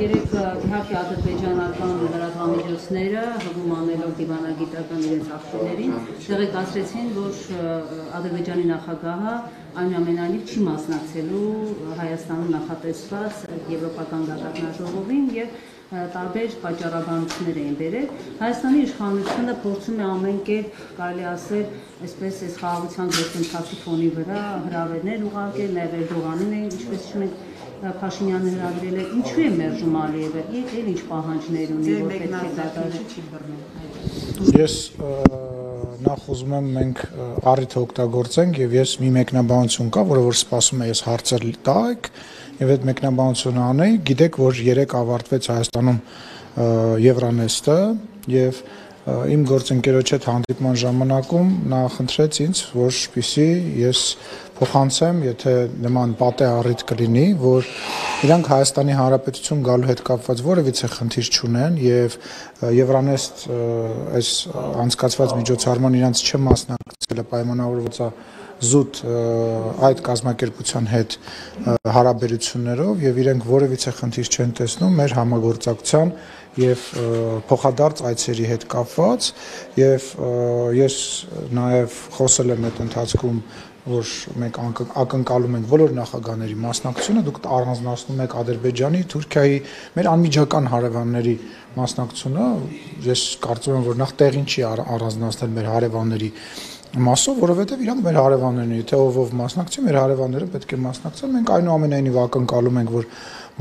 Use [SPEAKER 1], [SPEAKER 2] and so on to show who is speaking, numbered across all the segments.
[SPEAKER 1] երեք իհարկե ադրբեջանական լրատվամիջոցները հղում անելով դիվանագիտական իրենց աղբյուրներին տեղեկացրեցին, որ Ադրբեջանի նախագահը այնուամենայնիվ չի մասնակցելու Հայաստանում նախատեսված եվրոպական գագաթնաժողովին եւ տարբեր պատճառաբանություններ էին բերել։ Հայաստանի իշխանությունը փորձում է ամեն կերպ, կարելի ասել, այսպես այս խաղաղության գործընթացի ֆոնի վրա հրավերներ ուղարկել, նաև Էրդողանին էին, ինչպես չունենք Փաշինյանը հրավիրել է, ինչու է մերժում Ալիևը, եւ ինչ պահանջներ ունի, որ պետք է դատարկ։
[SPEAKER 2] Ես նախ ուզում եմ մենք առիթը օգտագործենք եւ ես մի մեկնաբանություն կա, որը որ սպասում է ես հարցեր տայք եւ այդ մեկնաբանությունը անեի, գիտեք, որ 3 ավարտվեց Հայաստանում Եվրանեստը եւ իմ գործընկերոջ հետ հանդիպման ժամանակում նա խնդրեց ինձ, որպեսզի ես փոխանցեմ, եթե նման պատե առիթ կլինի, որ իրանք Հայաստանի Հանրապետություն գալու հետ կապված որևիցե խնդիր չունեն եւ Եվրանեստ այս անցկացված միջոցառման իրանց չմասնակցելը պայմանավորված է զուտ այդ կազմակերպության հետ հարաբերություններով եւ իրենք որևիցե խնդիր չեն տեսնում մեր համագործակցության եւ փոխադարձ այցերի հետ կապված եւ ես նաեւ խոսել եմ այդ ընթացքում որ մենք ակնկալում ենք բոլոր նախագահների մասնակցությունը, դուք առանձնացնում եք Ադրբեջանի, Թուրքիայի, մեր անմիջական հարևանների մասնակցությունը, ես կարծում եմ, որ նախ տեղին չի առանձնացնել մեր հարևանների մասով, որովհետև իրանք մեր հարևաններն են, եթե ով մասնակցի, մեր հարևանները պետք է մասնակցեն, մենք այնուամենայնիվ ակնկալում ենք, որ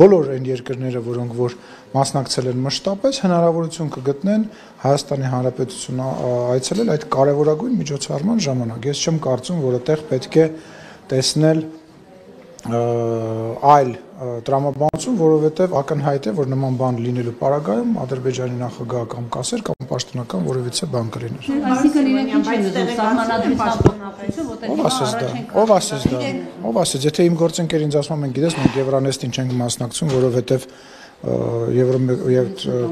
[SPEAKER 2] բոլոր այն երկրները, որոնք որ մասնակցել են մշտապես, հնարավորություն կգտնեն Հայաստանի Հանրապետությունը այցելել այդ կարևորագույն միջոցառման ժամանակ։ Ես չեմ կարծում, որ այդտեղ պետք է տեսնել այլ տրամաբանություն, որովհետև ակնհայտ է, որ նման բան լինելու պարագայում Ադրբեջանի նախագահը կամ կասեր կամ պաշտոնական որևիցե բան կլիներ։
[SPEAKER 1] Այսինքն իրենք ինչ են ուզում սահմանադրություն,
[SPEAKER 2] ով ասեց, եթե իմ գործընկերն ինձ ասում են, գիտես, մենք Եվրանեստին չենք մասնակցում, որովհետև եւ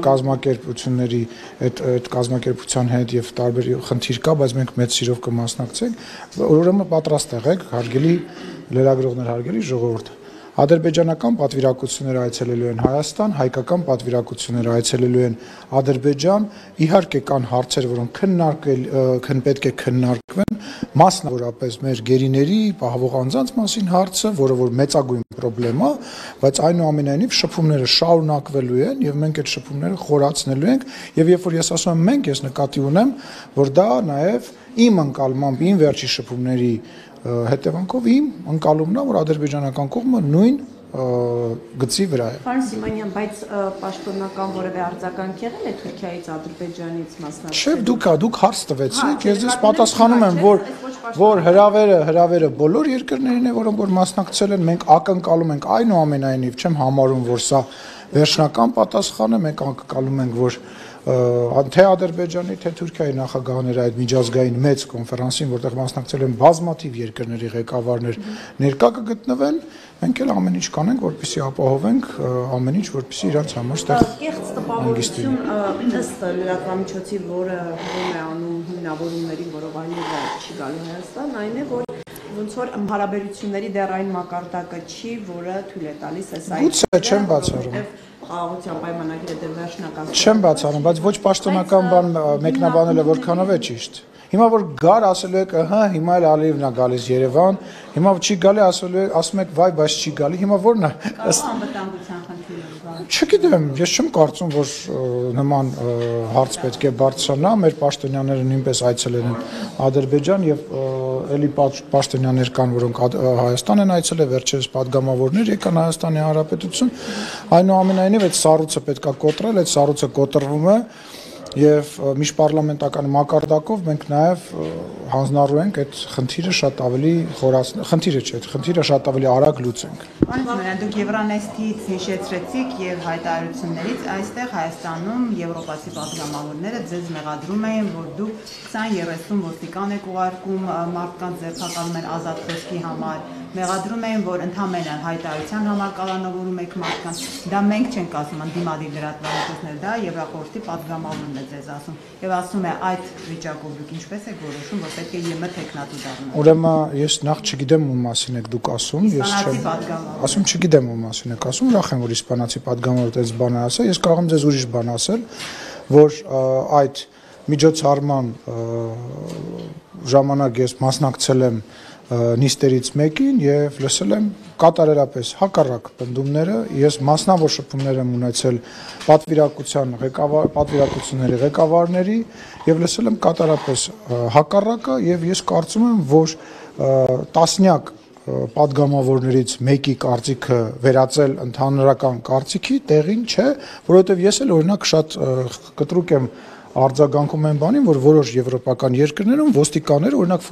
[SPEAKER 2] կազմակերպությունների այդ կազմակերպության հետ եւ տարբեր խնդիր կա, բայց մենք մեծ սիրով կմասնակցենք, ուրեմն պատրաստ եղեք, հարգելի լրագրողներ, հարգելի ժողովուրդ։ Ադրբեջանական պատվիրակությունները այցելելու են Հայաստան, հայկական պատվիրակությունները այցելելու են Ադրբեջան, իհարկե կան հարցեր, որոնք պետք է քննարկվեն, մասնավորապես մեր գերիների պահվող անձանց մասին հարցը, որը որ մեծագույն խնդրեմ է, բայց այնուամենայնիվ շփումները շարունակվելու են եւ մենք այդ շփումները խորացնելու ենք եւ երբ որ ես ասում եմ մենք, ես նկատի ունեմ, որ դա նաեւ իմ ընկալմամբ իմ վերջի շփումների հետևանքով իմ ընկալումն է, որ ադրբեջանական կողմը նույն գծի վրա է։
[SPEAKER 3] Պարոն Սիմոնյան, բայց պաշտոնական որևէ արձագանք եղել է Թուրքիայից, Ադրբեջանից մասնակցելու։
[SPEAKER 2] Չէ, դուք հարց տվեցիք, ես ձեզ պատասխանում եմ, որ հրավերը բոլոր երկրներին է, որոնք որ մասնակցել են, մենք ակնկալում ենք այնուամենայնիվ, չեմ համարում, որ սա վերջնական պատասխան է, մենք ակնկալում ենք, որ թե Ադրբեջանի, թե Թուրքիայի նախագահները այդ միջազգային մեծ կոնֆերանսին, որտեղ մասնակցել են բազմաթիվ երկրների ղեկավարներ, ներկա կգտնվեն, մենք էլ ամեն ինչ կանենք, որպեսզի ապահովենք ամեն ինչ, որպեսզի իրանց համար ստեղ
[SPEAKER 3] կեղծ տպավորություն ըստ լրատվամիջոցի, որը հողում է անում հիմնավորումներին, որով Ալիևը չի գալու Հայաստան, այն է, որ ոնց որ հարաբերությունների դեռ այն մակարդակը չի, որը թույլ է տալիս այս
[SPEAKER 2] Գուցե չեմ բացառում։
[SPEAKER 3] Խաղաղության պայմանագիրը դեռ վերջնական։
[SPEAKER 2] Չեմ բացառում, բայց ոչ պաշտոնական բան մեկնաբանելը որքանով է ճիշտ։ Հիմա որ գար ասելու եք, ահա, հիմա էլ Ալիևն է գալիս Երևան, հիմա չի գալի ասում եք, վայ, բայց չի գալի, հիմա ո՞րն է։
[SPEAKER 1] անվտանգության խնդիրը։
[SPEAKER 2] Չգիտեմ, ես չեմ կարծում, որ նման հարց պետք է բարձրանա, մեր պաշտոնյաները նույնպես այցելել են Ադրբեջան եւ էլի պաշտոնյաներ կան, որոնք Հայաստան են այցելել, վերջերս падգամավորներ եկան Հայաստանի Հանրապետություն, այնուամենայնիվ այդ սառույցը պետքա կոտրել, այդ սառույցը կոտրվում է եւ միջպառլամենտական մակարդակով մենք նաեւ հանձնառու ենք այդ խնդիրը շատ ավելի խնդիրը շատ ավելի արագ լուծենք։
[SPEAKER 3] Պարոն Սիմոնյան, դուք Եվրանեստից հիշեցրեցիք եւ հայտարարություններից այստեղ Հայաստանում եվրոպացի պատգամավորները ձեզ մեղադրում էին, որ դուք 20-30 ոստիկան եք ուղարկում մարդկանց ձերբակալում են ազատ խոսքի համար, մեղադրում էին, որ ընդհանրապես հայտարարության համար կալանավորում եք մարդկանց, դա մենք չենք ասում, ընդդիմադիր լրատվամիջոցներ, դա Եվրախորհրդի պատգամավորներ է ձեզ ասում եւ ասում է այդ վիճակով դուք ինչպես եք որոշում, որ պետք է ԵՄ տեխնատու դառնա։
[SPEAKER 2] Ուրեմն ես նախ չգիտեմ ում մասին եք դուք ասում, ես չեմ ասում, չգիտեմ ում մասին եք ասում, ուրախ եմ որ իսպանացի падգամավորը այս բանը ասա, ես կարող եմ ձեզ ուրիշ բան ասել, որ այդ միջոցառման ժամանակ ես մասնակցել եմ նիստերից մեկին եւ լսել եմ կատարելապես հակառակ պնդումները, ես մասնավոր շփումներ եմ ունեցել պատվիրակությունների ղեկավարների եւ լսել եմ կատարապես հակառակը եւ ես կարծում եմ, որ տասնյակ падգամավորներից մեկի կարծիքը վերածել ընդհանրական կարծիքի տեղին չէ, որովհետեւ ես էլ օրինակ շատ կտրուկ եմ արձագանքում են բանին, որ որոշ եվրոպական երկրներում ոստիկանները օրինակ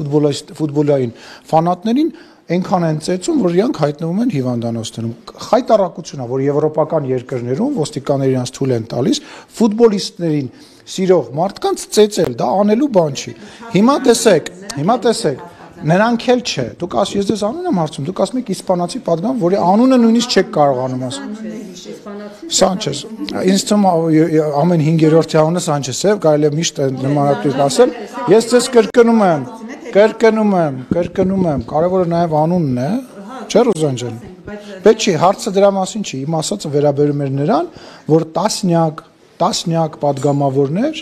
[SPEAKER 2] ֆուտբոլային ֆանատներին այնքան են ծեծում, որ իրանք հայտնվում են հիվանդանոցներում։ Խայտարակությունն է, որ եվրոպական երկրներում ոստիկանները իրանք թույլ են տալիս ֆուտբոլիստներին սիրող մարդկանց ծեծել, դա անելու բան չի։ Հիմա տեսեք, նրանք էլ չէ։ Դուք ասում, ես ձեզ անուն եմ հարցում, դուք ասում եք իսպանացի падգամ, որի անունը նույնիսկ չեք կարողանում ասել։ Սանչես։ Ինձ թվում է ամեն 5-րդի անունը Սանչես է, կարելի է միշտ նմանատիպ ասել։ Ես ձեզ կրկնում եմ, կարևորը նաև անունն է, չէ՞ Ռուզան ջան։ Պետք չի, հարցը դրա մասին չի, իմ ասածը վերաբերում էր նրան, որ տասնյակ падգամավորներ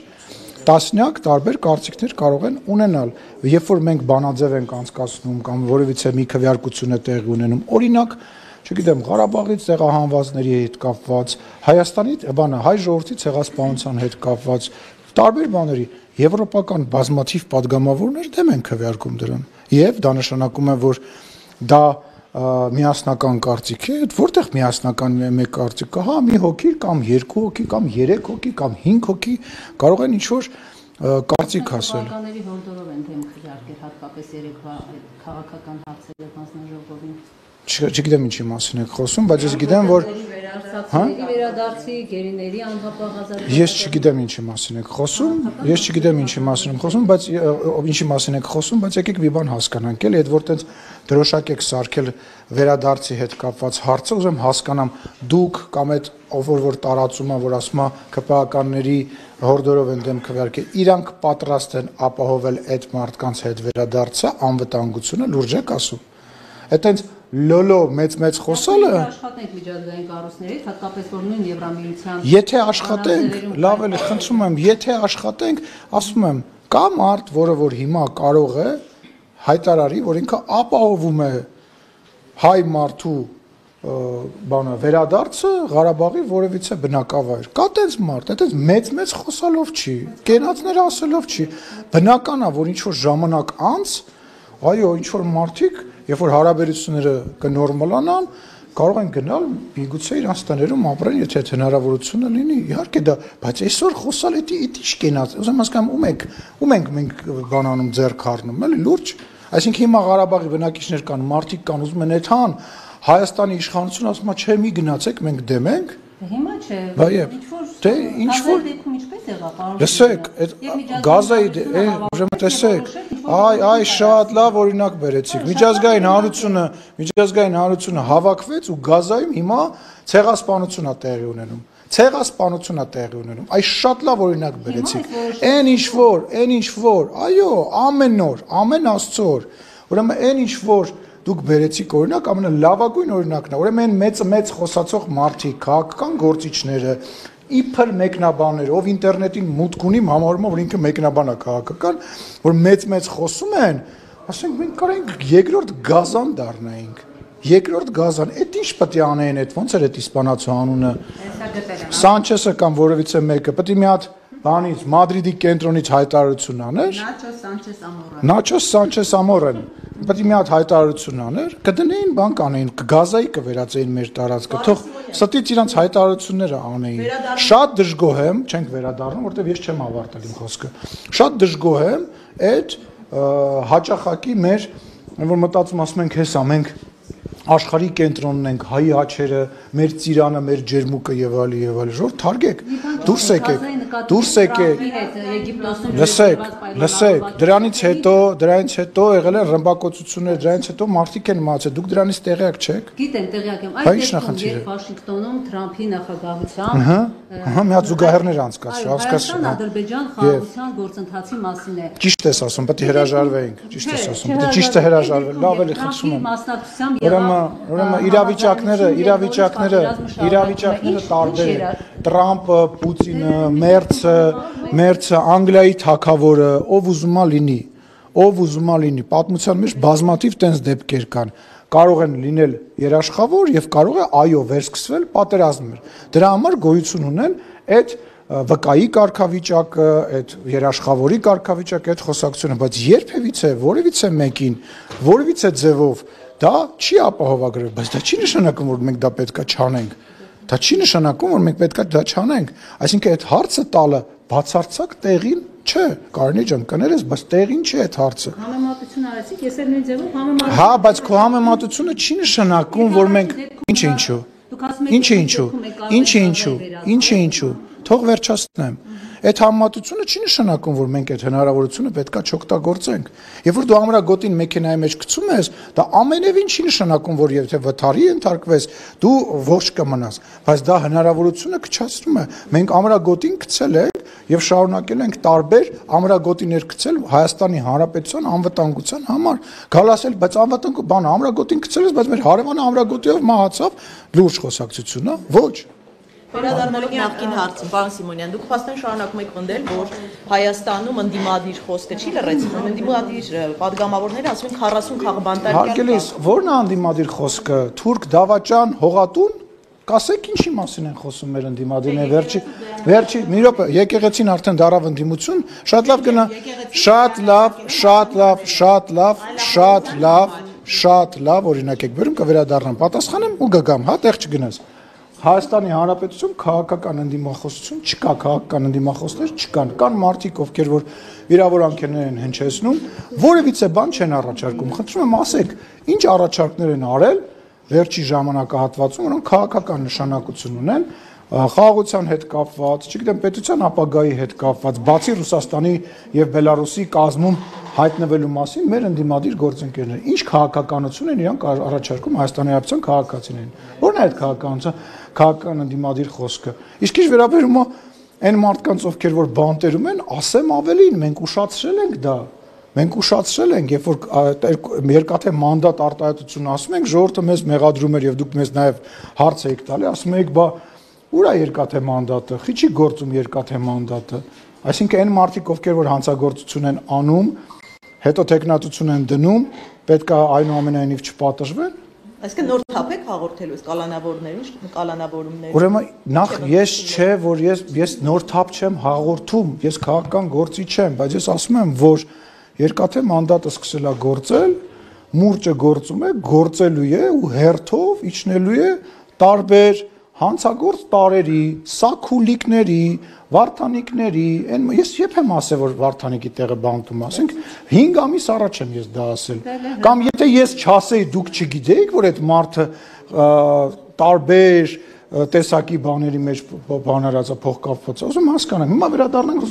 [SPEAKER 2] տասնյակ տարբեր կարծիքներ կարող են ունենալ, երբ որ մենք բանաձև ենք անցկացնում կամ որևիցե մի քվեարկություն է տեղի ունենում, օրինակ, չգիտեմ, Ղարաբաղից տեղահանվածների հետ կապված, Հայաստանի հայ ժողովրդի ցեղասպանության հետ կապված, տարբեր բաների, եվրոպական բազմաթիվ падգամավորներ դեմ են քվեարկում դրան, եւ դա նշանակում է, որ դա միասնական կարծիք է, որտեղ միասնական մեկ կարծիք կա, հա, մի հոգի կամ 2 հոգի կամ 3 հոգի կամ 5 հոգի կարող են ինչ-որ կարծիք ասել։
[SPEAKER 1] Քաղաքականների հորդորով են դեմ քվեարկել հատկապես երեկվա քաղաքական հարցերը հանձնաժողովին։
[SPEAKER 2] Չգիտեմ ինչի մասին եք խոսում, բայց ես գիտեմ, որ
[SPEAKER 1] վերադարձի գերիների անհապաղ ազատագրումը։
[SPEAKER 2] Ես չգիտեմ ինչի մասին եք խոսում, բայց ինչի մասին եք խոսում, բայց եկեք մի բան հասկանանք, էլի, այդ որ տենց դրոշակ եք սարքել վերադարձի հետ կապված հարցը, ուզում հասկանամ, դուք կամ այդ ով որ տարածում է, որ ասում է ԿՊԱ-ականների հորդորով են դեմ քվեարկել, իրանք պատրաստ են ապահովել այդ մարդկանց հետ վերադարձը, անվտանգությունը, լուրջ եք ասում։ Այդտենց լոլո մեծ խոսալը
[SPEAKER 1] աշխատենք միջազգային կառույցներից, հատկապես որ նույն Եվրամիության
[SPEAKER 2] Եթե աշխատենք, լավ էլի, խնդրում եմ, եթե աշխատենք, ասում եմ, կա մարդ, որը որ հիմա կարող է հայտարարի, որ ինքը ապահովում է հայ մարդու վերադարձը Ղարաբաղի որևիցե բնակավայր։ Կա տենց մարդ, այդպես մեծ խոսալով չի, կենացներ ասելով չի։ Բնական է, որ ինչ որ ժամանակ անց, այո, ինչ որ մարդիկ Երբ որ հարաբերությունները կնորմալանան, կարող են գնալ միգուցե իրանց տներում ապրեն, եթե այդ հնարավորությունը լինի, իհարկե դա, բայց այսօր խոսալ էդի ինչ կենաց, ուզում հասկանամ ում ենք մենք բանանում ձեռք առնում, էլի լուրջ, այսինքն հիմա Ղարաբաղի բնակիչներ կան, մարդիկ կան, ուզում են այդքան Հայաստանի իշխանությունը ասում է, չէ, մի գնացեք, մենք դեմ ենք։
[SPEAKER 1] Հիմա չէ,
[SPEAKER 2] ինչ որ
[SPEAKER 1] դեպքում ինչպես եղավ,
[SPEAKER 2] լսեք, գազայի, ուրեմն տեսեք, այ շատ լավ օրինակ բերեցիք։ Միջազգային հանրությունը հավաքվեց ու Գազայում հիմա ցեղասպանություն է տեղի ունենում։ Այ շատ լավ օրինակ բերեցիք։ Այն ինչ որ, այո, ամեն օր, ամեն Աստծո օր։ Ուրեմն այն ինչ որ դուք բերեցիք օրինակ, ամենալավագույն օրինակն է։ Ուրեմն այն մեծ խոսացող մարդիկ, քաղաքական գործիչները, իբր մեկնաբաններ, ով ինտերնետին մուտք ունի, համարում որ ինքը մեկնաբան է քաղաքական, որ մեծ խոսում են, ասենք մենք կարող ենք երկրորդ Գազան դառնայինք։ Երկրորդ Գազան, այդ ինչ պետք է անեն, այդ ոնց էր այդ իսպանացու անունը։ Սանչեսը կամ որևիցե մեկը, պետք է մի հատ բանից Մադրիդի կենտրոնից հայտարարություն աներ։ Նաչո Սանչես Ամորեն։ Պետք է մի հատ հայտարարություն աներ, կդնեին բան կանեին, Գազայի կվերածեին մեր տարածքը, թող ստից իրանց հայտարարությունները անեին։ Շատ դժգոհ եմ, չենք վերադառնում, որտեղ ես չեմ ավարտել իմ խոսքը։ Շատ դժգոհ եմ այդ հաճախակի մեր, որ մտածում ասում ենք, հեսա մենք աշխարհի կենտրոնն ենք, հայի աչերը, մեր ծիրանը, մեր ջերմուկը եւ այլն, ժողովուրդ թարգեք։ դուրս եկեք, լսեք, դրանից հետո եղել են ռմբակոծություններ, դրանից հետո մարդիկ են մահացել, դուք դրանից տեղյակ չեք։
[SPEAKER 1] Գիտեմ, տեղյակ եմ, այս դեպքում երբ Վաշինգտոնում Թրամփի նախագահությամբ
[SPEAKER 2] մի հատ զուգահեռներ անցկացրի,
[SPEAKER 1] Հայաստան Ադրբեջան խաղաղության գործընթացի մասին է։
[SPEAKER 2] Ճիշտ ես ասում, պետք է հրաժարվեինք, ճիշտ ես ասում, պետք է ճիշտը հրաժարվել, լավ էլի խնդրում եմ։ Ուրեմն իրավիճակները տարբեր են։ Տրամպը, Պուտինը, Մերցը, Անգլիայի թագավորը, ով ուզում է լինի, պատմության մեջ բազմաթիվ տենց դեպքեր կան։ Կարող են լինել երաշխավոր եւ կարող է այո վերսկսվել պատերազմներ։ Դրա համար գոյություն ունեն այդ վկայի կարգավիճակը, այդ երաշխավորի կարգավիճակը, այդ խոսակցությունը, բայց երբևիցե որևիցե մեկին, որևիցե ձևով դա չի ապահովագրել, բայց դա չի նշանակում, որ մենք դա պետքա չանենք։ Դա չի նշանակում, որ մենք պետքա դա չանենք։ Այսինքն այդ հարցը տալը բացարձակ տեղին չէ, Կարինե ջան, կներես, բայց տեղին չէ այդ հարցը։
[SPEAKER 1] Համեմատություն արեցիք, ես էլ նույն ձևով համեմատություն։
[SPEAKER 2] Հա, բայց քո համեմատությունը չի նշանակում, որ մենք ինչու։ Թող վերջացնեմ։ Այդ համեմատությունը չի նշանակում, որ մենք այդ հնարավորությունը պետքա չօգտագործենք։ Երբ որ դու ամրագոտին մեքենայի մեջ գցում ես, դա ամենևին չի նշանակում, որ եթե վթարի ենթարկվես, դու ողջ կմնաս, բայց դա հնարավորությունը քչացնում է։ Մենք ամրագոտին գցել ենք եւ շարունակել ենք տարբեր ամրագոտիներ գցել Հայաստանի Հանրապետության անվտանգության համար։ Գալ ասել, բայց անվտանգ բան ամրագոտին գցել ես, բայց մեր հարևանը ամրագոտիով մահացավ, լուրջ խոսակցություն է։ Ոչ։
[SPEAKER 4] Վերադառնալով նախկին հարցին, պարոն Սիմոնյան, դուք փաստորեն շարունակում եք պնդել, որ Հայաստանում ընդդիմադիր խոսքը չի լրացվում, ընդդիմադիր падգամավորները ասում են 40 խաղբանտարկյալ։
[SPEAKER 2] Հարգելիս, ո՞րն է ընդդիմադիր խոսքը։ Թուրք, Դավաճան, Հողատուն, կասեք ինչի մասին են խոսում մեր ընդդիմադիրները, վերջի, մի րոպե, եկեղեցին արդեն դարավ ընդդիմություն, շատ լավ, օրինակ եք բերում, կվերադառնամ, պատասխանեմ ու գգամ, հա, տեղ չգնաս։ Հայաստանի Հանրապետություն քաղաքական ընդդիմախոսություն չկա, քաղաքական ընդդիմախոսներ չկան, կան մարդիկ, ովքեր որ վիրավորանքներ են հնչեցնում, որևիցե բան չեն առաջարկում։ Խնդրում եմ ասեք, ինչ առաջարկներ են արել վերջի ժամանակահատվածում, որոնք քաղաքական նշանակություն ունեն, խաղաղության հետ կապված, չգիտեմ, պետության ապագայի հետ կապված, բացի Ռուսաստանի եւ Բելարուսի կազմում հայտնվելու մասին մեր ընդդիմադիր գործընկերները ինչ քաղաքականություն են իրանք առաջարկում Հայաստանի Հանրապետության քաղաքացիներին։ Ո՞րն է այդ քաղաքական ընդդիմադիր խոսքը։ Իսկ ինչ վերաբերում է այն մարդկանց, ովքեր որ բանտերում են, ասեմ ավելին, մենք ուշացրել ենք դա։ Մենք ուշացրել ենք, երբ որ երկաթե մանդատ արտահայտություն ասում ենք, ժողովուրդը մեզ մեղադրում էր եւ դուք մեզ նաեւ հարց եք տալի, ասում եք, բա ուր է երկաթե մանդատը, խիչի գործում երկաթե մանդատը։ Այսինքն այն մարդիկ, ովքեր որ հանցագործություն են անում, հետո տեխնատություն են դնում, պետք է այնուամենայնիվ չպատժվեն։
[SPEAKER 4] Այսինքն նոր թափ եք հաղորդելու կալանավորումներին։
[SPEAKER 2] Ուրեմն նախ ես չէ, որ ես նոր թափ չեմ հաղորդում, ես քաղաքական գործի չեմ, բայց ես ասում եմ, որ երկաթե մանդատը սկսել է գործել, մուրճը գործում է, գործելու է ու հերթով իջնելու է տարբեր հանցագործ տարերի, սաքուլիկների, վարդանիկների, ես երբ եմ ասել, որ վարդանիկի տեղը բանտում ասենք, 5 ամիս առաջ եմ ես դա ասել, կամ եթե ես չասեի, դուք չգիտեիք, որ այդ մարդը տարբեր տեսակի բաների մեջ բանարած է փոխկապված, ուզում հասկանանք, հիմա վերադառնանք